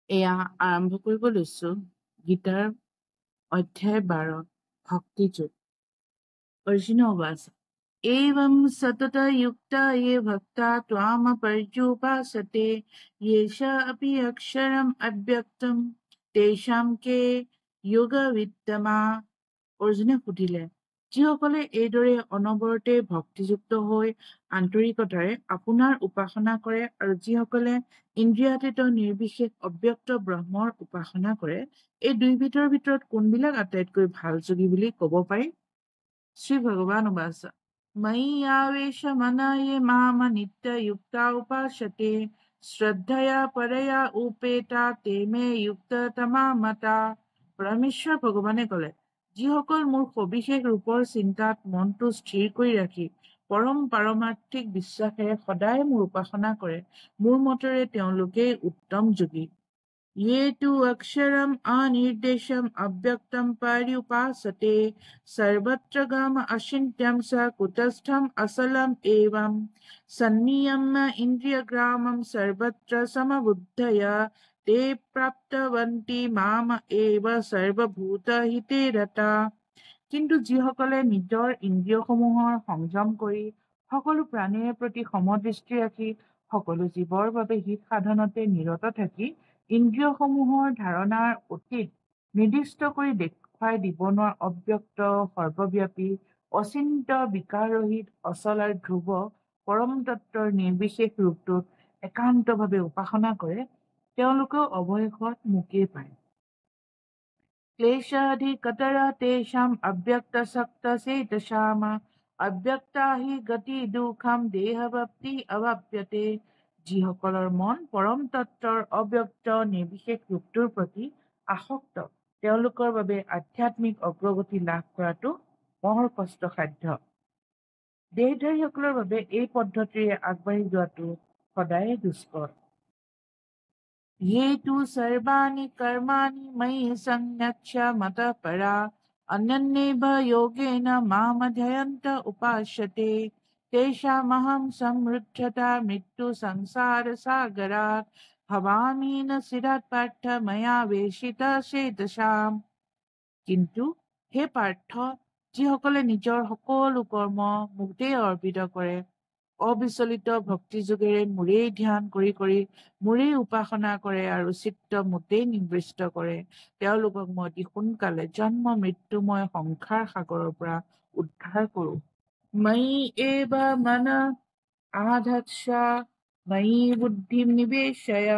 এয়া আৰম্ভ কৰিব লৈছো গীতাৰ অধ্যায় 12 ভক্তিযোগ। অৰ্জুন উবাচ एवं सततयुक्ता ये भक्ता त्वामपर्युपासते येष अपि अक्षरम् अव्यक्तं तेषां के योगवित्तमा। অৰ্জুনে সুধিলে, যিসকলে এইদৰে অনবৰতে ভক্তিযুক্ত হৈ আন্তৰিকতাৰে আপোনাৰ উপাসনা কৰে আৰু যিসকলে ইন্দ্ৰিয়াতীত নিৰ্বিশেষ অব্যক্ত ব্ৰহ্মৰ উপাসনা কৰে, এই দুইবিধৰ ভিতৰত কোনবিলাক আটাইতকৈ ভাল যোগী বুলি কব পাৰি? শ্ৰী ভগৱান উবাচ मयि आवेश मन ये माम नित्ययुक्ता उपासते श्रद्धया परया उपेता ते मे युक्ततमा मता। পৰমেশ্বৰ ভগৱানে কলে, যিসকল মোৰ সবিশেষ ৰূপৰ চিন্তাত মনটো স্থিৰ কৰি ৰাখি পৰম পাৰমাৰ্থিক বিশ্বাসেৰে সদায় মোৰ উপাসনা কৰে, মোৰ মতেৰে তেওঁলোকেই উত্তম যোগী। ये तु अक्षरम् अनिर्देशम् अव्यक्तं पर्युपासते सर्वत्र गम अचिन्त्यं स कुटस्थम् असलम् एवं सन्नियम्य इन्द्रियग्रामं सर्वत्र समबुद्धय ते प्राप्तवन्ति माम एव सर्वभूतहिते रता। কিন্তু যিসকলে নিজৰ ইন্দ্ৰিয়সমূহৰ সংযম কৰি সকলো প্ৰাণীৰ প্ৰতি সমদৃষ্টি ৰাখি সকলো জীৱৰ বাবে হিত সাধনতে নিৰত থাকি ইন্দ্ৰিয়সমূহৰ ধাৰণাৰ অতীত নিৰ্দিষ্ট কৰি দেখুৱাই দিব নোৱাৰা অব্যক্ত সৰ্বব্যাপী অচিন্ত বিকাৰৰহিত অচল আৰু ধ্ৰুৱ পৰম তত্বৰ নিৰ্বিশেষ ৰূপটোত একান্তভাৱে উপাসনা কৰে, তেওঁলোকেও অৱশেষত মোকেই পায়। क्लेशाधिकतर तेषाम् अव्यक्तसक्तचेतसाम् अव्यक्ता हि गति दुःखम् देहवप्ति अवाप्यते। যিসকলৰ মন পৰম তত্বৰ অব্যক্ত নিৰ্বিশেষ ৰূপটোৰ প্ৰতি আসক্ত, তেওঁলোকৰ বাবে আধ্যাত্মিক অগ্ৰগতি লাভ কৰাটো বৰ কষ্টসাধ্য। দেহধাৰীসকলৰ বাবে এই পদ্ধতিৰে আগবাঢ়ি যোৱাটো সদায়ে দুষ্কৰ। ये तु सर्वाणि कर्माणि मयि सन्न्यक्ष्य मतः परा अन्यन्येव योगेन मामध्ययन्त उपास्यते तेषामहं समृद्धता मृत्यु संसारसागरात् भवामि न चिरात् पार्थ मया वेशितः चेतसाम्। কিন্তু হে পাৰ্থ, যিসকলে নিজৰ সকলো কৰ্ম মোতেই অৰ্পিত কৰে, অবিচলিত ভক্তি যোগেৰে মোৰেই ধ্যান কৰি কৰি মোৰেই উপাসনা কৰে আৰু চিত্ত মোতেই নিবৃষ্ট কৰে, তেওঁলোকক মই অতি সোনকালে জন্ম মৃত্যুময় সংসাৰ সাগৰৰ পৰা উদ্ধাৰ কৰো। ময়ি এব মন আধৎস ময়ি বুদ্ধিম নিবেশয়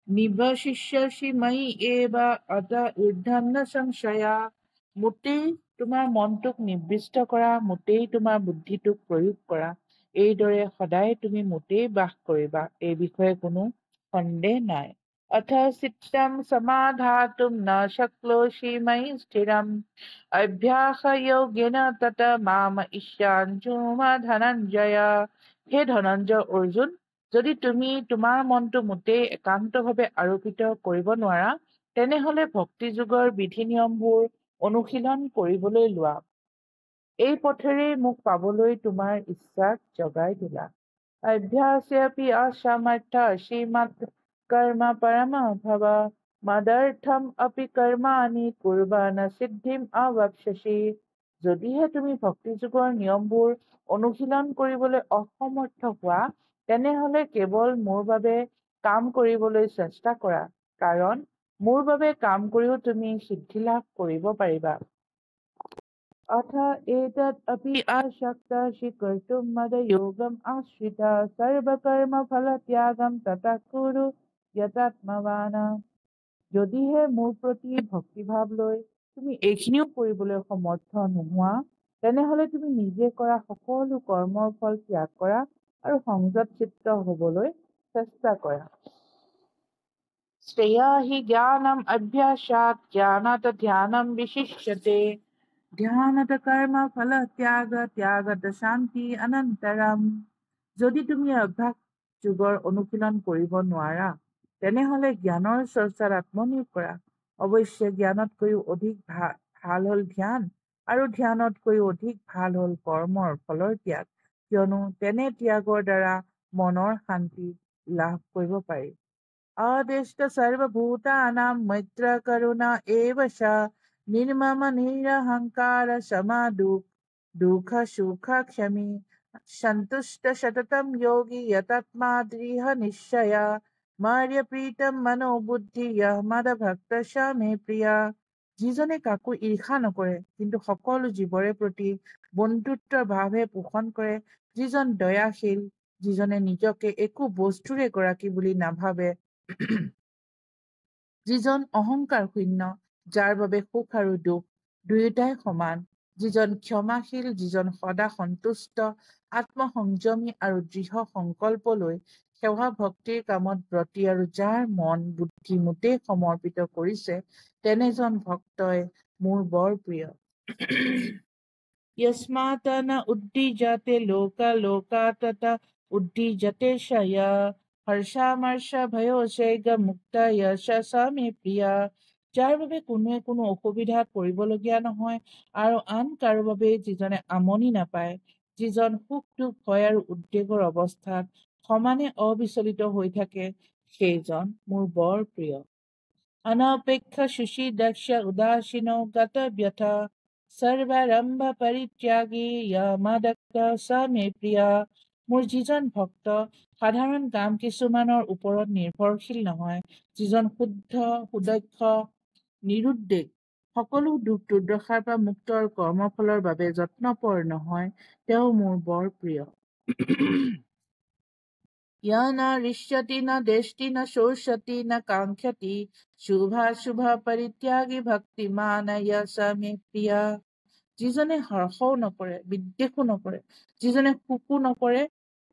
নিবশিষ্যসি ময়ি এব অত ঊৰ্ধ্বম ন সংশয়া। মোতেই তোমাৰ মনটোক নিবৃষ্ট কৰা, মোতেই তোমাৰ বুদ্ধিটোক প্ৰয়োগ কৰা, এইদৰে সদায় তুমি মোতেই বাস কৰিবা, এই বিষয়ে কোনো সন্দেহ নাই। অথ চিত্তম সমাধাতুম ন শক্নোষি ময়ি স্থিৰম অভ্যাসযোগেন তত মাম ঈশাঞ্জুম ধনঞ্জয়। হে ধনঞ্জয় অৰ্জুন, যদি তুমি তোমাৰ মনটো মোতেই একান্তভাৱে আৰোপিত কৰিব নোৱাৰা, তেনেহলে ভক্তি যোগৰ বিধি নিয়মবোৰ অনুশীলন কৰিবলৈ লোৱা। এই পথেৰে মোক পাবলৈ তোমাৰ ইচ্ছাক জগাই তোলা। অভ্যাসেপি অসমৰ্থ শ্ৰীমৎ কৰ্ম পৰম ভৱ মদৰ্থম অপি কৰ্মাণি কুৰ্বন সিদ্ধিম অৱাপ্স্যসি। যদিহে তুমি ভক্তি যোগৰ নিয়মবোৰ অনুশীলন কৰিবলৈ অসমৰ্থ হোৱা, তেনেহলে কেৱল মোৰ বাবে কাম কৰিবলৈ চেষ্টা কৰা, কাৰণ মোৰ বাবে কাম কৰিও তুমি সিদ্ধি লাভ কৰিব পাৰিবা। अथ एतदपि आशक्तः स्वीकर्तुं मदयोगम् आश्रितः सर्वकर्मफलत्यागं ततः कुरु यतात्मवान्। যদিহে মোৰ প্ৰতি ভক্তিভাৱ লৈ তুমি এইখিনিও কৰিবলৈ সমৰ্থ নোহোৱা, তেনেহলে তুমি নিজে কৰা সকলো কৰ্মৰ ফল ত্যাগ কৰা আৰু সংযত চিত্ত হবলৈ চেষ্টা কৰা। শ্ৰেয়া হি জ্ঞানম অভ্যাসাৎ জ্ঞানাৎ ধ্যানম বিশিষ্যতে ধ্যানত কৰ্ম ফল ত্যাগ ত্যাগত শান্তি অনন্তৰম। যদি তুমি অভ্যাস যোগৰ অনুশীলন কৰিব নোৱাৰা, তেনেহলে জ্ঞানৰ চৰ্চাত আত্মনিয়োগ কৰা। অৱশ্যে জ্ঞানতকৈও অধিক ভাল হল ধ্যান, আৰু ধ্যানতকৈও অধিক ভাল হল কৰ্মৰ ফলৰ ত্যাগ, কিয়নো তেনে ত্যাগৰ দ্বাৰা মনৰ শান্তি লাভ কৰিব পাৰি। आदिष्ट सर्वभूतानां मैत्र करुणा एव च निर्मम निरहंकार क्षमा दुःख सुख क्षमी सन्तुष्ट सततं योगी यतात्मा दृढ निश्चया मार्य प्रीतम मनोबुद्धि यह मद ভক্ত মে প্ৰিয়া। যিজনে কাকো ঈৰ্ষা নকৰে কিন্তু সকলো জীৱৰে প্ৰতি বন্ধুত্বৰ ভাৱহে পোষণ কৰে, যিজন দয়াশীল, যিজনে নিজকে একো বস্তুৰে গৰাকী বুলি নাভাবে, যিজন অহংকাৰ শূন্য, যাৰ বাবে সুখ আৰু দুখ দুয়োটাই সমান, যিজন ক্ষমাশীল, যিজন সদা সন্তুষ্ট, আত্মসংযমী আৰু দৃঢ় সংকল্প লৈ সেৱা ভক্তিৰ কামত ব্ৰতী আৰু যাৰ মন বুদ্ধি মোটেই সমৰ্পিত কৰিছে, তেনেজন ভক্তই মোৰ বৰ প্ৰিয়। यस्मात् न उद्दीजते लोकात् उद्दीजते शया हर्षामर्ष ভয়োষেগ মুক্ত যশ মে প্ৰিয়া। যাৰ বাবে কোনোৱে কোনো অসুবিধাত পৰিবলগীয়া নহয় আৰু আন কাৰো বাবে যিজনে আমনি নাপায়, যিজন সুখ দুখ ভয় আৰু উদ্বেগৰ অৱস্থাত সমানে অবিচলিত হৈ থাকে, সেইজন মোৰ বৰ প্ৰিয়। अनपेक्ष शुचि दक्ष उदासीनो गत व्यथा सर्वारंभ परित्यागी यमदक्ष स मे প্ৰিয়া। মোৰ যিজন ভক্ত সাধাৰণ কাম কিছুমানৰ ওপৰত নিৰ্ভৰশীল নহয়, যিজন শুদ্ধ সুদক্ষ নিৰুদ্বেগ, সকলো দুখ দুৰ্দশাৰ পৰা মুক্ত আৰু কৰ্মফলৰ বাবে যত্নপৰ নহয়, তেওঁ মোৰ বৰ প্ৰিয়। य न ऋष्यति न देष्टि न शोषति न काङ्क्षति शुभाशुभ परित्यागी भक्तिमान यश मे প্ৰিয়া। যিজনে হৰ্ষও নকৰে বিদ্বেষো নকৰে, যিজনে সুখো নকৰে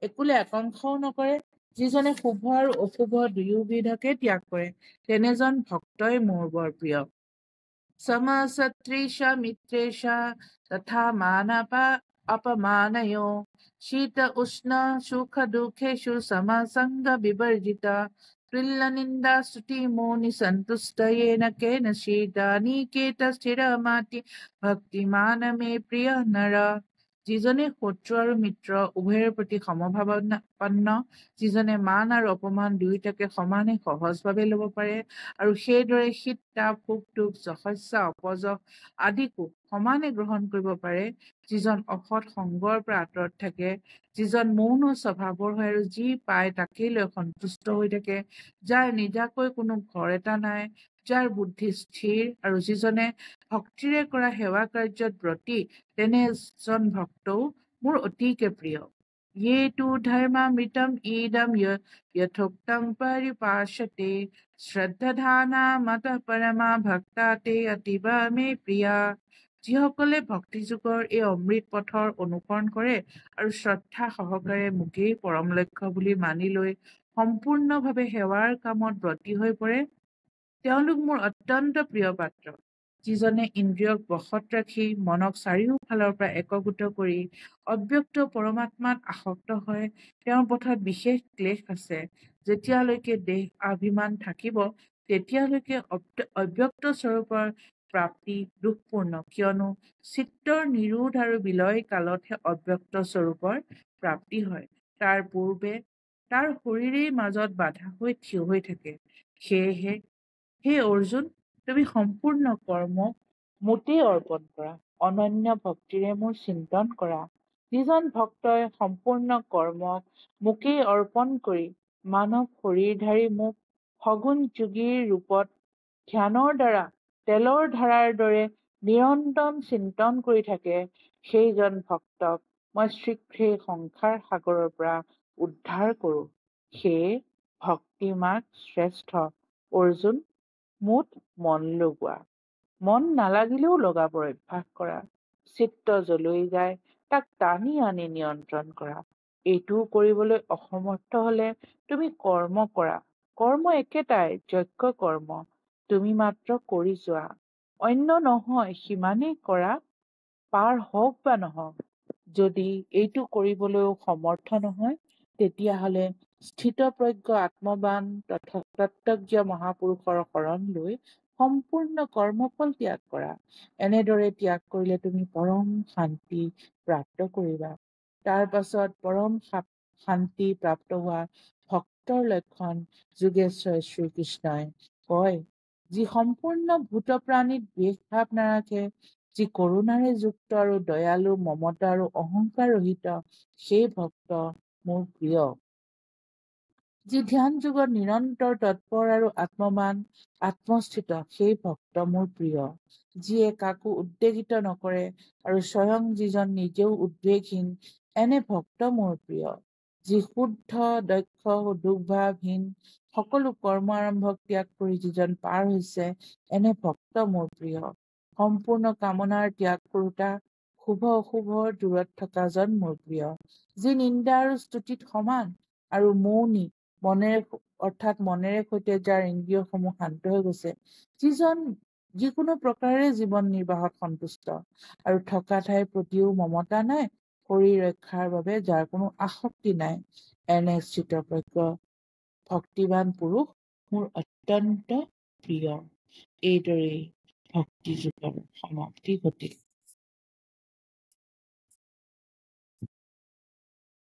একোলে আকাংক্ষাও নকৰে, যিজনে শুভ আৰু অশুভ দুয়োবিধকে ত্যাগ কৰে, তেনেজন ভক্তই মোৰ বৰ প্ৰিয়। समसत्रेष मित्रेष तथा मानपा अपमानयो शीत उष्ण सुख दुखेषु समसंग विवर्जिता तुल्य निंदा स्तुति मोनि संतुष्ट येन केनचित् अनिकेत स्थिरमति भक्तिमान मे प्रिय नर। যিজনে শত্ৰু আৰু মিত্ৰ উভয়ৰ প্ৰতি সমভাৱাপন্ন, যিজনে মান আৰু অপমান দুয়োটাকে সমানে সহজভাৱে ল'ব পাৰে আৰু সেইদৰে শীত তাপ সুখ দুখ যশস্যা অপযশ আদিকো সমানে গ্ৰহণ কৰিব পাৰে, যিজন অসৎ সংগৰ পৰা আঁতৰত থাকে, যিজন মৌন স্বভাৱৰ হয় আৰু যি পায় তাকেই লৈ সন্তুষ্ট হৈ থাকে, যাৰ নিজাকৈ কোনো ঘৰ এটা নাই, যাৰ বুদ্ধি স্থিৰ আৰু যিজনে ভক্তিৰে কৰা সেৱা কাৰ্যত ব্ৰতী, তেনেজন ভক্তও মোৰ অতিকে প্ৰিয়। ये तु धर्मामृतम् इदं यथोक्तं परिपार्श्वते শ্ৰদ্ধাধানা মতঃ পৰমা ভক্তা তে অতীব মে প্ৰিয়া। যিসকলে ভক্তিযুগৰ এই অমৃত পথৰ অনুসৰণ কৰে আৰু শ্ৰদ্ধা সহকাৰে মোকেই পৰম লক্ষ্য বুলি মানি লৈ সম্পূৰ্ণভাৱে সেৱাৰ কামত ব্ৰতী হৈ পৰে, তেওঁলোক মোৰ অত্যন্ত প্ৰিয় পাত্ৰ। যিজনে ইন্দ্ৰিয়ক বশত ৰাখি মনক চাৰিওফালৰ পৰা একগোট কৰি অব্যক্ত পৰমাত্মাত আসক্ত হয়, তেওঁৰ পথত বিশেষ ক্লেশ আছে। যেতিয়ালৈকে দেহ অভিমান থাকিব, তেতিয়ালৈকে অব্যক্ত স্বৰূপৰ প্ৰাপ্তি দুখপূৰ্ণ, কিয়নো চিত্তৰ নিৰোধ আৰু বিলয় কালতহে অব্যক্ত স্বৰূপৰ প্ৰাপ্তি হয়। তাৰ পূৰ্বে তাৰ শৰীৰেই মাজত বাধা হৈ থিয় হৈ থাকে। সেয়েহে হে অৰ্জুন, তুমি সম্পূৰ্ণ কৰ্মক মোতেই অৰ্পণ কৰা, অনন্য ভক্তিৰে মোৰ চিন্তন কৰা। যিজন ভক্তই সম্পূৰ্ণ কৰ্মক মোকেই অৰ্পণ কৰি মানৱ শৰীৰধাৰী মোক সগুণ যোগীৰ ৰূপত ধ্যানৰ দ্বাৰা তেলৰ ধাৰাৰ দৰে নিৰন্তম চিন্তন কৰি থাকে, সেইজন ভক্তক মই শীঘ্ৰেই সংসাৰ সাগৰৰ পৰা উদ্ধাৰ কৰোঁ। সেয়ে ভক্তি মাৰ্গ শ্ৰেষ্ঠ। অৰ্জুন, মুঠ মন লগোৱা, মন নালাগিলেও লগাবৰ অভ্যাস কৰা, চিত্ত জ্বলি যায় তাক টানি আনি নিয়ন্ত্ৰণ কৰা। এইটোও কৰিবলৈ অসমৰ্থ হলে তুমি কৰ্ম কৰা, কৰ্ম একেটাই, যজ্ঞ কৰ্ম, তুমি মাত্ৰ কৰি যোৱা, অন্য নহয়, সিমানেই কৰা, পাৰ হওক বা নহওক। যদি এইটো কৰিবলৈও সমৰ্থ নহয়, তেতিয়াহলে স্থিতপ্ৰজ্ঞ আত্মবান তত্ত্বজ্ঞ মহাপুৰুষৰ শৰণ লৈ সম্পূৰ্ণ কৰ্মফল ত্যাগ কৰা। এনেদৰে ত্যাগ কৰিলে তুমি পৰম শান্তি প্ৰাপ্ত কৰিবা। তাৰ পাছত পৰম শান্তি প্ৰাপ্ত হোৱা ভক্ত ভক্তৰ লক্ষণ যোগেশ্বৰ শ্ৰীকৃষ্ণই কয়, যি সম্পূৰ্ণ ভূত প্ৰাণীত দ্বেষভাৱ নাৰাখে, যি কৰুণাৰে যুক্ত আৰু দয়ালু, মমতা আৰু অহংকাৰ ৰহিত, সেই ভক্ত মোৰ প্ৰিয়। যি ধ্যান যুগত নিৰন্তৰ তৎপৰ আৰু আত্মবান, আত্মস্থিত, সেই ভক্ত মোৰ প্ৰিয়। যিয়ে কাকো উদ্বেগিত নকৰে আৰু স্বয়ং যিজন নিজেও উদ্বেগহীন, এনে ভক্ত মোৰ প্ৰিয়। যি শুদ্ধ, দক্ষ, দুৰ্ভাৱহীন, সকলো কৰ্ম আৰম্ভ ত্যাগ কৰি যিজন পাৰ হৈছে, এনে ভক্ত মোৰ প্ৰিয়। সম্পূৰ্ণ কামনাৰ ত্যাগ কৰোতা, শুভ অশুভৰ দূৰত থকা জন মোৰ প্ৰিয়। যি নিন্দা আৰু স্তুতিত সমান আৰু মৌনী, মনেৰে সৈতে যাৰ ইন্দ্ৰিয়সমূহ শান্ত হৈ গৈছে, যিজন যিকোনো প্ৰকাৰে জীৱন নিৰ্বাহত সন্তুষ্ট আৰু থকা ঠাইৰ প্ৰতিও মমতা নাই, শৰীৰ ৰক্ষাৰ বাবে যাৰ কোনো আসক্তি নাই, এনে স্থিতপ্ৰজ্ঞ ভক্তিবান পুৰুষ মোৰ অত্যন্ত প্ৰিয়। এইদৰেই ভক্তি যুগৰ সমাপ্তি ঘটিল।